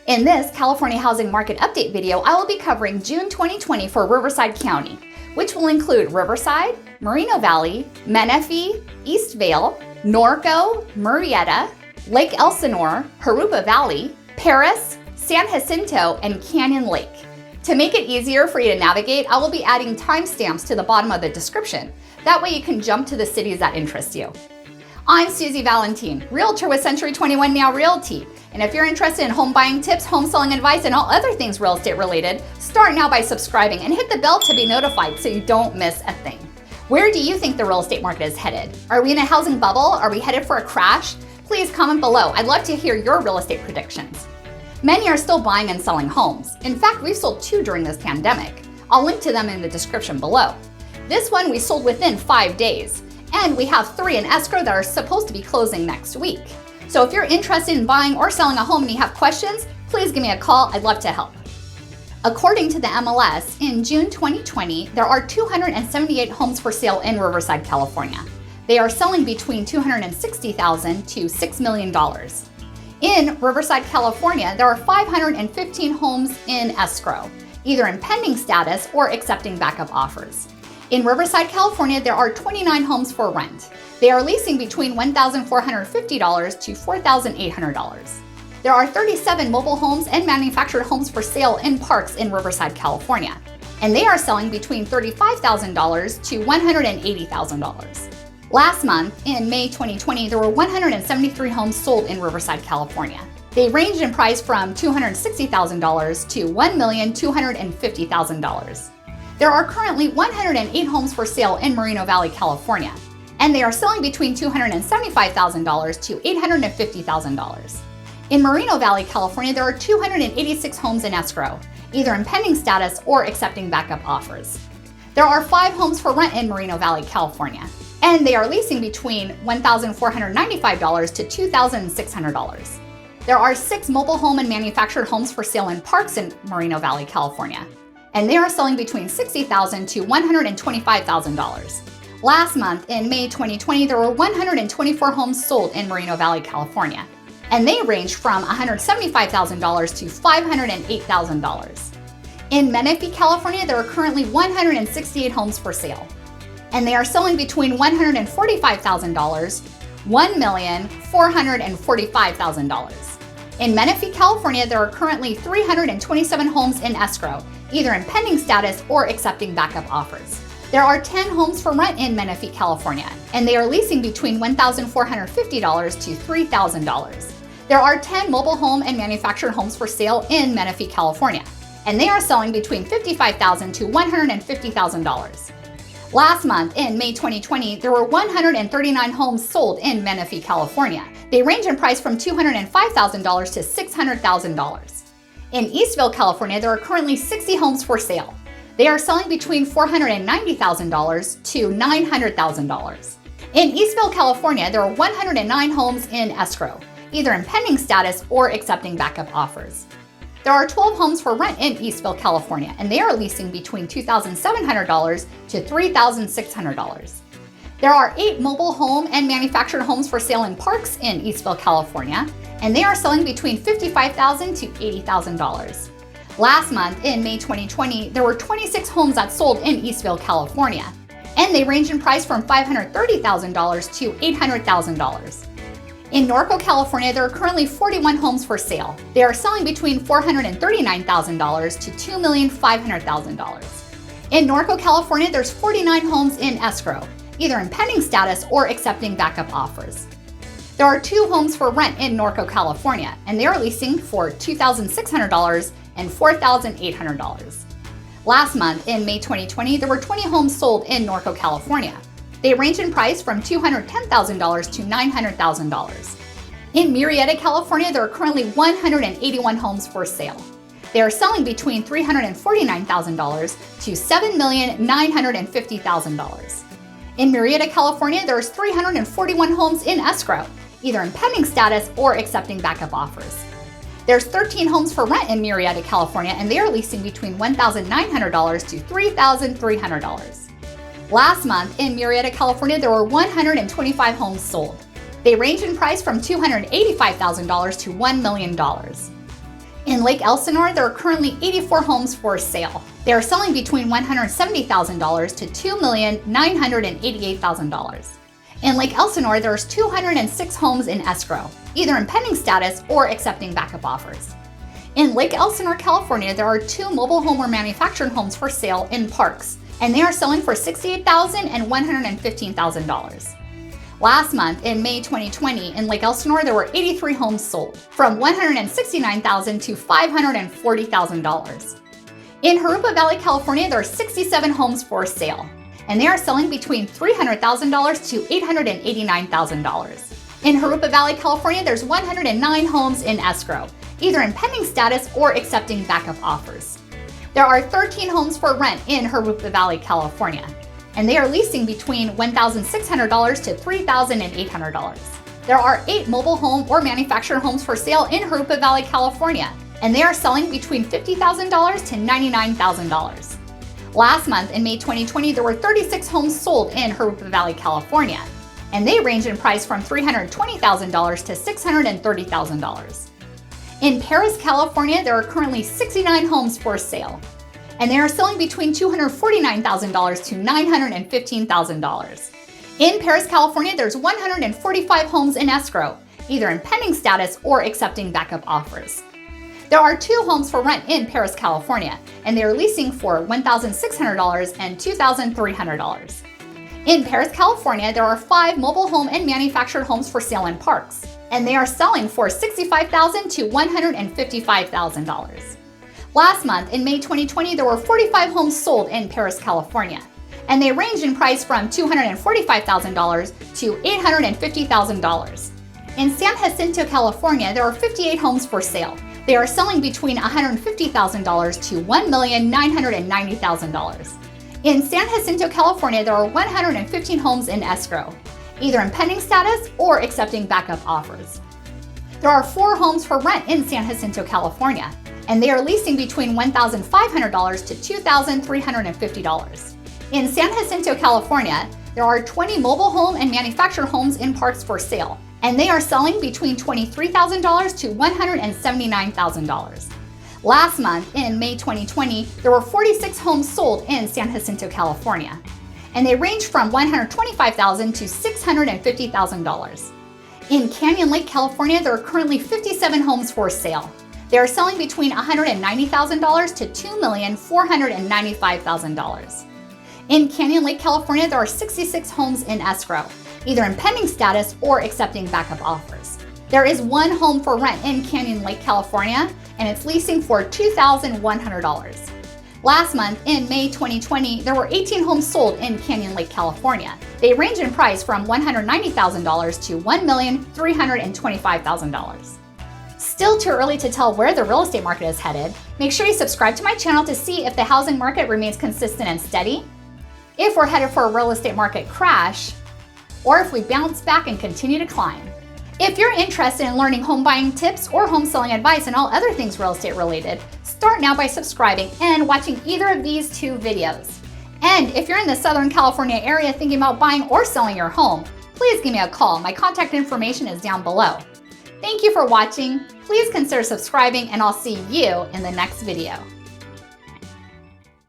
In this California Housing Market Update video, I will be covering June 2020 for Riverside County, which will include Riverside, Moreno Valley, Menifee, Eastvale, Norco, Murrieta, Lake Elsinore, Jurupa Valley, Perris, San Jacinto, and Canyon Lake. To make it easier for you to navigate, I will be adding timestamps to the bottom of the description. That way you can jump to the cities that interest you. I'm Suzy Valentin, Realtor with Century 21 Now Realty. And if you're interested in home buying tips, home selling advice, and all other things real estate related, start now by subscribing and hit the bell to be notified so you don't miss a thing. Where do you think the real estate market is headed? Are we in a housing bubble? Are we headed for a crash? Please comment below. I'd love to hear your real estate predictions. Many are still buying and selling homes. In fact, we've sold 2 during this pandemic. I'll link to them in the description below. This one we sold within 5 days. And we have 3 in escrow that are supposed to be closing next week. So if you're interested in buying or selling a home and you have questions, please give me a call. I'd love to help. According to the MLS, in June 2020, there are 278 homes for sale in Riverside, California. They are selling between $260,000 to $6 million. In Riverside, California, there are 515 homes in escrow, either in pending status or accepting backup offers. In Riverside, California, there are 29 homes for rent. They are leasing between $1,450 to $4,800. There are 37 mobile homes and manufactured homes for sale in parks in Riverside, California, and they are selling between $35,000 to $180,000. Last month, in May 2020, there were 173 homes sold in Riverside, California. They ranged in price from $260,000 to $1,250,000. There are currently 108 homes for sale in Moreno Valley, California, and they are selling between $275,000 to $850,000. In Moreno Valley, California, there are 286 homes in escrow, either in pending status or accepting backup offers. There are 5 homes for rent in Moreno Valley, California, and they are leasing between $1,495 to $2,600. There are 6 mobile home and manufactured homes for sale in parks in Moreno Valley, California, and they are selling between $60,000 to $125,000. Last month, in May 2020, there were 124 homes sold in Moreno Valley, California, and they ranged from $175,000 to $508,000. In Menifee California, there are currently 168 homes for sale, and they are selling between $145,000 to $1,445,000. In Menifee, California, there are currently 327 homes in escrow, either in pending status or accepting backup offers. There are 10 homes for rent in Menifee, California, and they are leasing between $1,450 to $3,000. There are 10 mobile home and manufactured homes for sale in Menifee, California, and they are selling between $55,000 to $150,000. Last month, in May 2020, there were 139 homes sold in Menifee, California. They range in price from $205,000 to $600,000. In Eastvale, California, there are currently 60 homes for sale. They are selling between $490,000 to $900,000. In Eastvale, California, there are 109 homes in escrow, either in pending status or accepting backup offers. There are 12 homes for rent in Eastvale, California, and they are leasing between $2,700 to $3,600. There are 8 mobile home and manufactured homes for sale in parks in Eastvale, California, and they are selling between $55,000 to $80,000. Last month, in May 2020, there were 26 homes that sold in Eastvale, California, and they range in price from $530,000 to $800,000. In Norco California, there are currently 41 homes for sale. They are selling between $439,000 to $2,500,000. In Norco California, there's 49 homes in escrow, either in pending status or accepting backup offers. There are 2 homes for rent in Norco California, and they are leasing for $2,600 and $4,800. Last month, in May 2020, there were 20 homes sold in Norco California. They range in price from $210,000 to $900,000. In Murrieta, California, there are currently 181 homes for sale. They are selling between $349,000 to $7,950,000. In Murrieta, California, there's 341 homes in escrow, either in pending status or accepting backup offers. There's 13 homes for rent in Murrieta, California, and they are leasing between $1,900 to $3,300. Last month, in Murrieta, California, there were 125 homes sold. They range in price from $285,000 to $1 million. In Lake Elsinore, there are currently 84 homes for sale. They are selling between $170,000 to $2,988,000. In Lake Elsinore, there's 206 homes in escrow, either in pending status or accepting backup offers. In Lake Elsinore, California, there are 2 mobile home or manufactured homes for sale in parks, and they are selling for $68,000 and $115,000. Last month, in May 2020, in Lake Elsinore, there were 83 homes sold, from $169,000 to $540,000. In Jurupa Valley, California, there are 67 homes for sale, and they are selling between $300,000 to $889,000. In Jurupa Valley, California, there's 109 homes in escrow, either in pending status or accepting backup offers. There are 13 homes for rent in Jurupa Valley, California, and they are leasing between $1,600 to $3,800. There are 8 mobile home or manufactured homes for sale in Jurupa Valley, California, and they are selling between $50,000 to $99,000. Last month, in May 2020, there were 36 homes sold in Jurupa Valley, California, and they range in price from $320,000 to $630,000. In Perris, California, there are currently 69 homes for sale, and they are selling between $249,000 to $915,000. In Perris, California, there's 145 homes in escrow, either in pending status or accepting backup offers. There are 2 homes for rent in Perris, California, and they are leasing for $1,600 and $2,300. In Perris, California, there are 5 mobile home and manufactured homes for sale in parks, and they are selling for $65,000 to $155,000. Last month, in May 2020, there were 45 homes sold in Perris, California, and they range in price from $245,000 to $850,000. In San Jacinto, California, there are 58 homes for sale. They are selling between $150,000 to $1,990,000. In San Jacinto, California, there are 115 homes in escrow, either in pending status or accepting backup offers. There are 4 homes for rent in San Jacinto, California, and they are leasing between $1,500 to $2,350. In San Jacinto, California, there are 20 mobile home and manufactured homes in parks for sale, and they are selling between $23,000 to $179,000. Last month, in May 2020, there were 46 homes sold in San Jacinto, California, and they range from $125,000 to $650,000. In Canyon Lake, California, there are currently 57 homes for sale. They are selling between $190,000 to $2,495,000. In Canyon Lake, California, there are 66 homes in escrow, either in pending status or accepting backup offers. There is 1 home for rent in Canyon Lake, California, and it's leasing for $2,100. Last month, in May 2020, there were 18 homes sold in Canyon Lake, California. They range in price from $190,000 to $1,325,000. Still too early to tell where the real estate market is headed. Make sure you subscribe to my channel to see if the housing market remains consistent and steady, if we're headed for a real estate market crash, or if we bounce back and continue to climb. If you're interested in learning home buying tips or home selling advice and all other things real estate related, start now by subscribing and watching either of these 2 videos. And if you're in the Southern California area thinking about buying or selling your home, please give me a call. My contact information is down below. Thank you for watching. Please consider subscribing, and I'll see you in the next video.